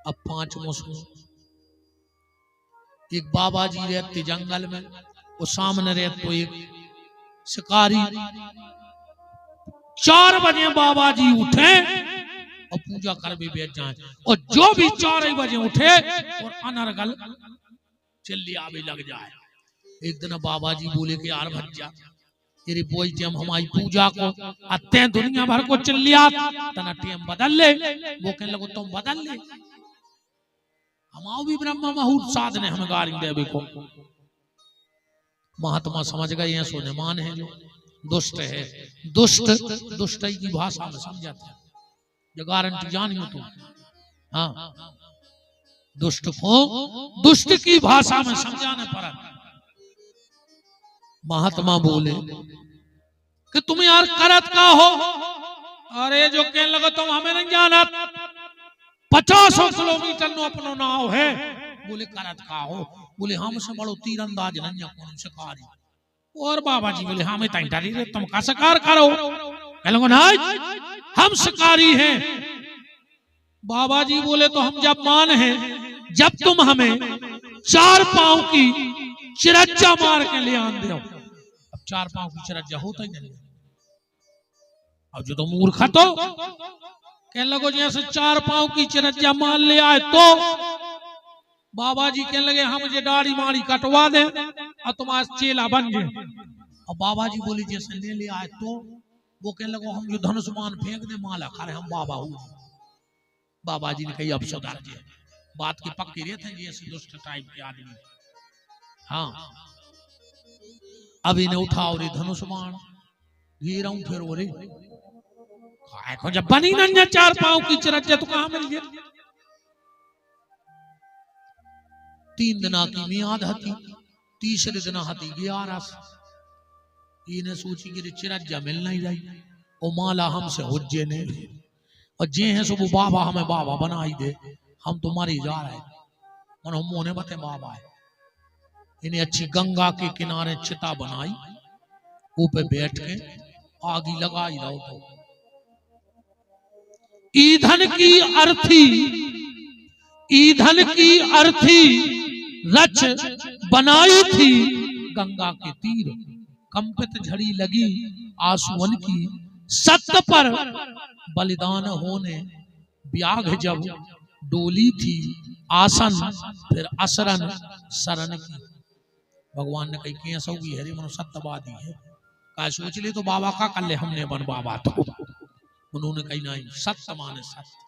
अब 5 मौसम। एक बाबा जी रहते जंगल में, वो सामने रहते तो एक शिकारी। 4 बजे बाबा जी उठे और पूजा कर भी बैठ जाए, और जो भी 4 बजे उठे और अनर्गल चिल्लिया भी लग जाए। एक दिन बाबा जी बोले कि यार भज्जा तेरी बोई जम हमारी पूजा को अत्ते दुनिया भर को चिल्लिया तना टेम बदल ले। वो कहने लगो तुम बदल ले, हमाओ भी ब्रह्मा मुहूर्त साधने हमें गाड़ी देवे को। महात्मा समझ गए ये सोनेमान है जो दुष्ट है, दुष्ट की भाषा में समझाते हैं, जो गारंटी जानियो तुम। हाँ, दुष्ट को दुष्ट की भाषा में समझाने पर महात्मा बोले कि तुम यार करत का हो। अरे जो कहने लगा तुम हमें नहीं जाना, 50 किलोमीटर नो अपनो नाव है। बोले करत का हो। बोले हमसे बड़ो तीरंदाज नहीं कौन शिकारी। और बाबा जी बोले हमें ताई डाली रे तुम का शिकार करो। कहने नहीं हम शिकारी हैं। बाबा जी बोले तो हम जब मान हैं जब तुम हमें 4 पांव की चिरज्जा मार के ले आन दो। अब 4 पांव की चिरज्जा होता ही नहीं। अब जो तो मूर्ख तो कहने लगो जैसे 4 पांव की चिरज्जा मार ले आए तो बाबा जी कहने लगे हम मुझे दाढ़ी माड़ी कटवा दे और तुम्हारा चेला बन जाए। और बाबा जी बोले जैसे ले ले आए तो वो कहने लगो हम जो धनुष्मान फेंक दे माला खा रहे हम बाबा हूँ। बाबा जी ने कही अब सुधार दिया, बात की पक्की रहते हैं जैसे दुष्ट टाइप के आदमी। हाँ, अब इन्हें उठाओ रे धनुष्मान घेरा फिर वो रे जब बनी न 4 पांव की चिरज्जा तो कहां मिल गया। 3 दिना की मियाद हती, तीसरे दिन हती 11। इन्हें सोची कि चिरज्जा मिल नहीं रही और माला हमसे हुज्जे ने, और जे हैं सो वो बाबा हमें बाबा बनाई दे, हम तुम्हारी जा रहे और हम मोने बते बाबा है। इन्हें अच्छी गंगा के किनारे चिता बनाई, ऊपर बैठ के आगी लगाई रहो। तो ईंधन की अर्थी रच बनाई थी गंगा के तीर। कंपित झड़ी लगी आंसुअन की, सत्य पर बलिदान होने ब्याग जब डोली थी आसन फिर असरन शरण की। भगवान ने कही कैसा होगी हरे मनो सत्यवादी है का सोच ले तो बाबा का कर ले हमने बन बाबा। तो उन्होंने कही नहीं सत्य माने सत्य।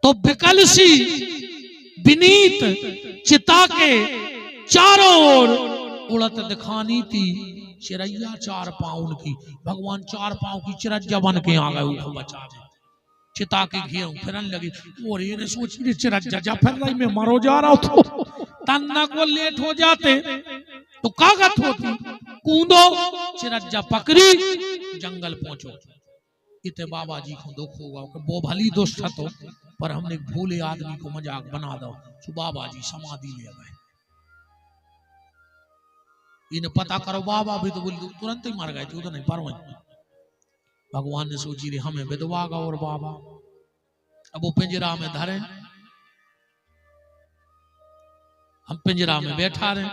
तो विकल सी विनीत चिता के चारों ओर उड़त दिखानी थी चिरैया 4 पाँव की। भगवान 4 पाँव की चिरज्जा बन के आ गए उसको बचा दे। चिता के घेरों फिरन लगी और ये सोची चिरज्जा जा फिर रही मैं मरो जा रहा हूं। तो तन्ना को लेट हो जाते तो कागत होती, कूदो चिरज्जा पकड़ी जंगल पहुंचो। इतने बाबा जी को दुख होगा वो भली दुष्ट तो पर हमने भूले आदमी को मजाक बना दो। तो बाबा जी समाधि ले गए। इन्हें पता करो बाबा भी तो बोल तुरंत ही मर गए थे, तो नहीं परवान। भगवान ने सोची रे हमें विधवा का और बाबा। अब वो पिंजरा में धरे, हम पिंजरा में बैठा रहे।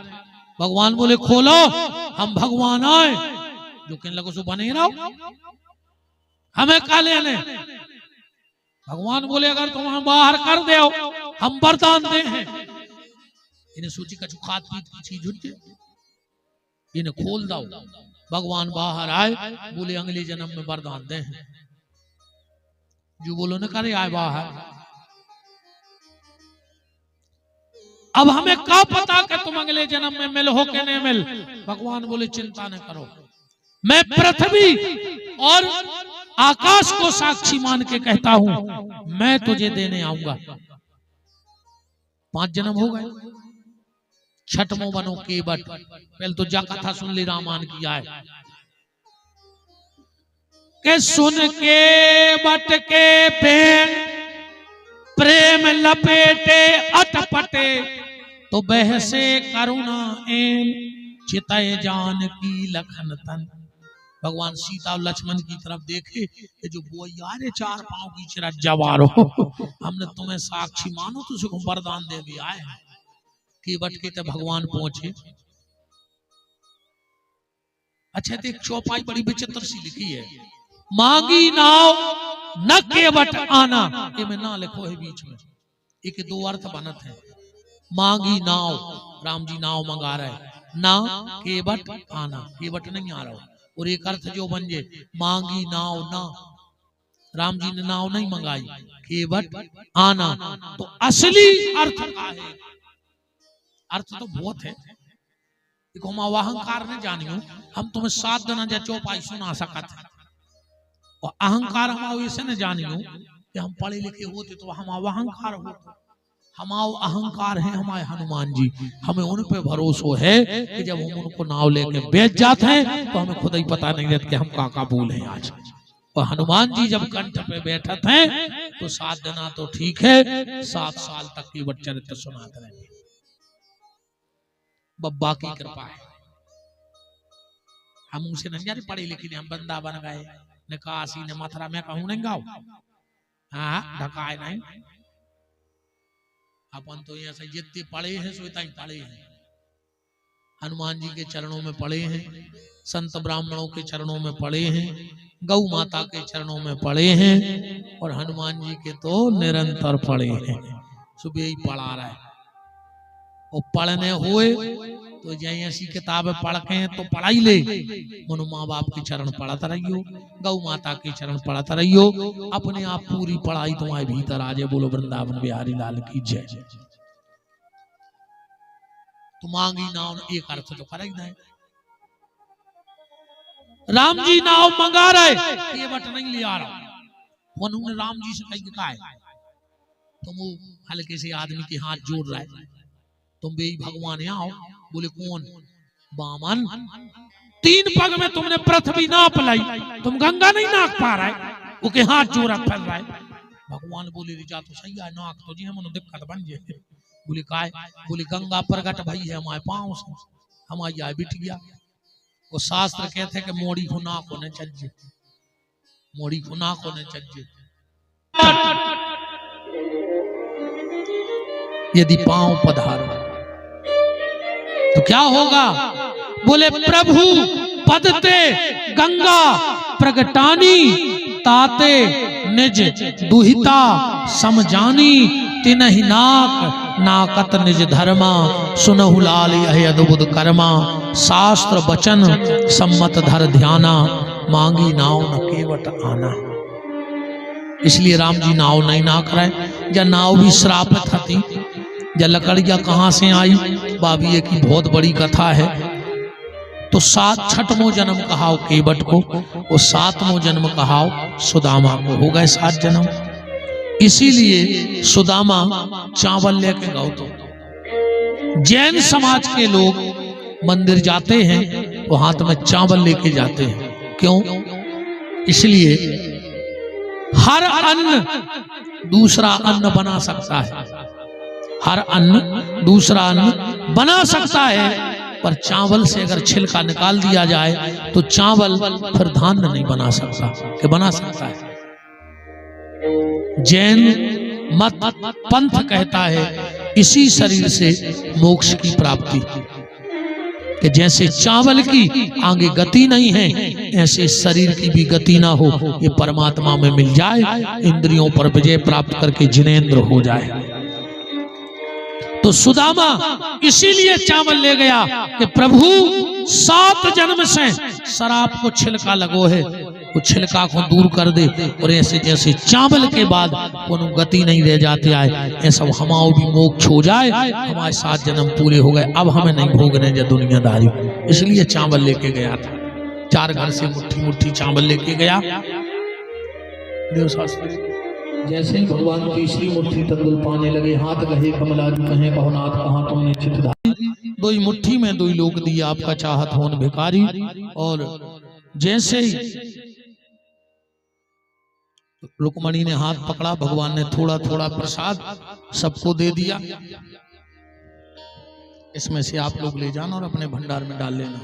भगवान बोले खोलो हम भगवान आए। जो कहने लगो सो बने रहो हमें का लेने। भगवान बोले अगर तुम हम बाहर कर दे हम वरदान दे हैं। इन्हें सोची कछु खात पीत की चीज उठे, इन्हें खोल दो। भगवान बाहर आए, बोले अगले जन्म में वरदान दे हैं। जो बोलो न करे आए बाहर। अब हमें क्या पता कि तुम अगले जन्म में मिल हो के नहीं मिल। भगवान बोले चिंता न करो, मैं पृथ्वी और आकाश को साक्षी मान के कहता हूं मैं तुझे देने आऊंगा। 5 जन्म हो गए। छठमो बनो केवट। पहले तो जा कथा सुन ली रामायण की आए के सुन के बट के पेन प्रेम लपेटे अटपटे तो बहसे करुणा एन चितय जान की लखन तन। भगवान सीता और लक्ष्मण की तरफ देखे कि जो बोया रे 4 पांव की चिरा जवार हो, हमने तुम्हें साक्षी मानो तो उसको वरदान दे दिया है कि बटके तो भगवान पहुंचे। अच्छा तो एक चौपाई बड़ी विचित्र सी लिखी है, मांगी नाव न केवट आना, ये में ना लिखो है बीच में, एक 2 अर्थ बनत है। मांगी नाव, राम जी नाव मंगा रहे, ना केवट आना, केवट नहीं आ रहा, और एक अर्थ जो बन जे मांगी नाव ना, राम जी ने नाव नहीं मंगाई, केवट आना। तो असली अर्थ का है, अर्थ तो बहुत है, देखो हम अहंकार ने जानियो, हम तुम्हें 7 दिन जा चौपाई सुना सकत है, और अहंकार हम ऐसे न जानियो कि हम पढ़े लिखे होते तो हम अहंकार होते, हमारा अहंकार है हमारे हनुमान जी, हमें उन पे भरोसा है कि जब हम उनको नाव लेके बेच जाते हैं तो हमें खुद ही पता नहीं रहता कि हम काका बोल हैं आज। और हनुमान जी जब कंठ पे बैठत हैं तो 7 दिन तो ठीक है, 7 साल तक की चरित्र सुनाते रहेंगे। बब्बा की कृपा है, हम उनसे नहीं जाने पढ़े लिखे, हम बंदा बन गए, ने काशी ने मथुरा में कहूं नहीं गाओ, हाँ ढकाए नहीं, अपन तो ऐसे जितने पढ़े हैं सोता ही पढ़े हैं, हनुमान जी के चरणों में पढ़े हैं, संत ब्राह्मणों के चरणों में पढ़े हैं, गौ माता के चरणों में पढ़े हैं, और हनुमान जी के तो निरंतर पढ़े हैं, सुबह ही पढ़ा रहा है। और पढ़ने हुए तो जैसे ऐसी किताबें पढ़ के तो पढ़ाई ले, मनु माँ बाप के चरण पढ़ता रहियो, गौ माता के चरण पढ़ता रहियो, अपने आप पूरी पढ़ाई तुम्हारे भीतर आ जाए। बोलो वृंदावन बिहारी लाल की जय। तो मांगी नाव एक अर्थ तो कर ही नहीं, राम जी नाव मंगा रहे, ये बट नहीं ले आ रहा, उन्होंने राम जी से कही कहा है, तुम वो हल्के से आदमी के हाथ जोड़ रहा है, तुम बे भगवान यहाँ आओ। बोले कौन? बामन, 3 पग में तुमने पृथ्वी नाप लाई, तुम गंगा नहीं नाप पा रहा है, वो के हाथ जोड़ा फिर रहा है। भगवान बोले जा तो सही है, नाक तो जी हम दिक्कत बन जाए। बोले काय? बोले गंगा प्रगट भई है हमारे पाँव से, हमारी आय बिट गया। वो शास्त्र कहते हैं कि मोड़ी को नाक होने चाहिए, मोड़ी को नाक होने चाहिए, यदि पांव पधारो तो क्या होगा? बोले प्रभु पदते गंगा प्रगटानी, ताते निज दुहिता समझानी, तिनहि नाक नाकत निज धर्मा, सुनहु लाल यह अद्भुत कर्मा, शास्त्र वचन सम्मत धर ध्याना, मांगी नाव न केवट आना। इसलिए राम जी नाव नहीं नाक रहे, या नाव भी श्रापित थी, या लकड़ियां कहां से आई, बाबी की बहुत बड़ी कथा है। तो 6वां जन्म कहाओ केवट को, और 7वां जन्म कहाओ सुदामा को, हो गए 7 जन्म। इसीलिए सुदामा चावल लेके गाओ। तो जैन समाज के लोग मंदिर जाते हैं तो हाथ में चावल लेके जाते हैं, क्यों? इसलिए हर अन्न दूसरा अन्न बना सकता है, हर अन्न दूसरा अन्न बना सकता है, पर चावल से अगर छिलका निकाल दिया जाए तो चावल फिर धान्य नहीं बना सकता। कि बना सकता है? जैन मत पंथ कहता है इसी शरीर से मोक्ष की प्राप्ति, कि जैसे चावल की आगे गति नहीं है, ऐसे शरीर की भी गति ना हो, ये परमात्मा में मिल जाए, इंद्रियों पर विजय प्राप्त करके जिनेंद्र हो जाए। तो सुदामा इसीलिए चावल ले गया कि प्रभु 7 जन्म से शराब को छिलका लगो है, वो छिलका को दूर कर दे, और ऐसे जैसे चावल के बाद कोनो गति नहीं रह जाते आए, ऐसा हमाओ भी मोक्ष हो जाए, हमारे 7 जन्म पूरे हो गए, अब हमें नहीं भोगने जो दुनियादारी। इसलिए चावल लेके गया था, 4 घर से मुट्ठी मुट्ठी चावल लेके गया। देव शास्त्री जैसे ही भगवान तीसरी मुट्ठी तंदुल पाने लगे, हाथ कहे कमला जी कहे कहो नाथ कहाँ तुमने चित धारी, 2 मुट्ठी में 2 लोक दिया आपका चाहत होन भिखारी। और जैसे ही रुक्मणी ने हाथ पकड़ा, भगवान ने थोड़ा थोड़ा प्रसाद सबको दे दिया, इसमें से आप लोग ले जाना और अपने भंडार में डाल लेना।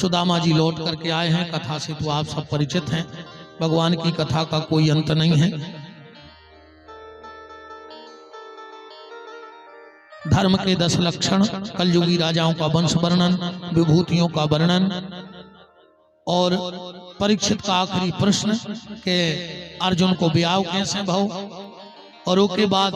सुदामा जी लौट करके आए हैं। कथा से तो आप सब परिचित हैं, भगवान की कथा का कोई अंत नहीं है। धर्म के 10 लक्षण, कलयुगी राजाओं का वंश वर्णन, विभूतियों का वर्णन और परीक्षित का आखिरी प्रश्न के अर्जुन को ब्याह कैसे भाव, और उसके बाद